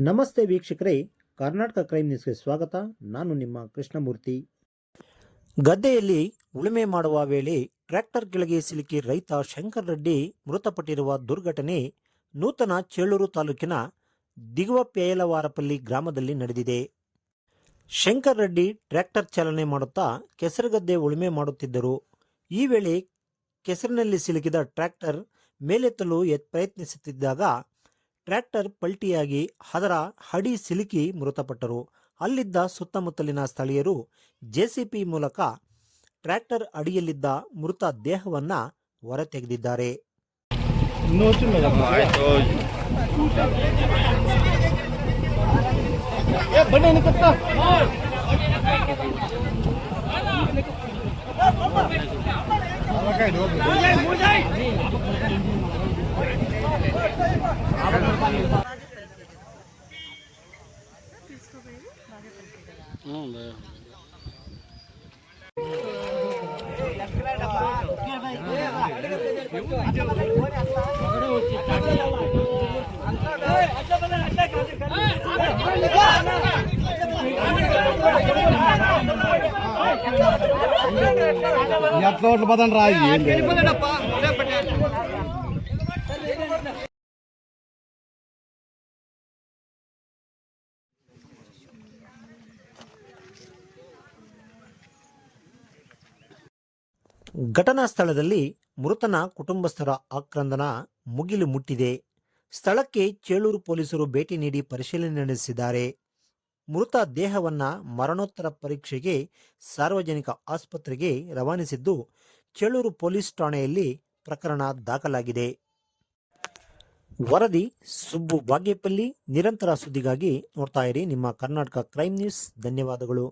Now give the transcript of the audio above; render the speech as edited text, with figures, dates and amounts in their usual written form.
ನಮಸ್ತೆ ವೀಕ್ಷಕರೇ, ಕರ್ನಾಟಕ ಕ್ರೈಮ್ ನ್ಯೂಸ್ಗೆ ಸ್ವಾಗತ. ನಾನು ನಿಮ್ಮ ಕೃಷ್ಣಮೂರ್ತಿ. ಗದ್ದೆಯಲ್ಲಿ ಉಳುಮೆ ಮಾಡುವ ವೇಳೆ ಟ್ರ್ಯಾಕ್ಟರ್ ಕೆಳಗೆ ಸಿಲುಕಿ ರೈತ ಶಂಕರ್ ರೆಡ್ಡಿ ಮೃತಪಟ್ಟಿರುವ ದುರ್ಘಟನೆ ನೂತನ ಚೇಳೂರು ತಾಲೂಕಿನ ದಿಗುವಪೇಯಲವಾರಪಲ್ಲಿ ಗ್ರಾಮದಲ್ಲಿ ನಡೆದಿದೆ. ಶಂಕರ್ ರೆಡ್ಡಿ ಟ್ರ್ಯಾಕ್ಟರ್ ಚಾಲನೆ ಮಾಡುತ್ತಾ ಕೆಸರುಗದ್ದೆ ಉಳುಮೆ ಮಾಡುತ್ತಿದ್ದರು. ಈ ವೇಳೆ ಕೆಸರಿನಲ್ಲಿ ಸಿಲುಕಿದ ಟ್ರ್ಯಾಕ್ಟರ್ ಮೇಲೆತ್ತಲು ಪ್ರಯತ್ನಿಸುತ್ತಿದ್ದಾಗ ಟ್ರ್ಯಾಕ್ಟರ್ ಪಲ್ಟಿಯಾಗಿ ಅದರ ಅಡಿ ಸಿಲುಕಿ ಮೃತಪಟ್ಟರು. ಅಲ್ಲಿದ್ದ ಸುತ್ತಮುತ್ತಲಿನ ಸ್ಥಳೀಯರು ಜೆಸಿಪಿ ಮೂಲಕ ಟ್ರ್ಯಾಕ್ಟರ್ ಅಡಿಯಲ್ಲಿದ್ದ ಮೃತ ದೇಹವನ್ನು ಹೊರತೆಗೆದಿದ್ದಾರೆ. ಘಟನಾ ಸ್ಥಳದಲ್ಲಿ ಮೃತನ ಕುಟುಂಬಸ್ಥರ ಆಕ್ರಂದನ ಮುಗಿಲು ಮುಟ್ಟಿದೆ. ಸ್ಥಳಕ್ಕೆ ಚೇಳೂರು ಪೊಲೀಸರು ಭೇಟಿ ನೀಡಿ ಪರಿಶೀಲನೆ ನಡೆಸಿದ್ದಾರೆ. ಮೃತ ದೇಹವನ್ನ ಮರಣೋತ್ತರ ಪರೀಕ್ಷೆಗೆ ಸಾರ್ವಜನಿಕ ಆಸ್ಪತ್ರೆಗೆ ರವಾನಿಸಿದ್ದು ಚೇಳೂರು ಪೊಲೀಸ್ ಠಾಣೆಯಲ್ಲಿ ಪ್ರಕರಣ ದಾಖಲಾಗಿದೆ. ವರದಿ ಸುಬ್ಬು ಬಾಗೇಪಲ್ಲಿ. ನಿರಂತರ ಸುದ್ದಿಗಾಗಿ ನೋಡ್ತಾ ಇರಿ ನಿಮ್ಮ ಕರ್ನಾಟಕ ಕ್ರೈಮ್ ನ್ಯೂಸ್. ಧನ್ಯವಾದಗಳು.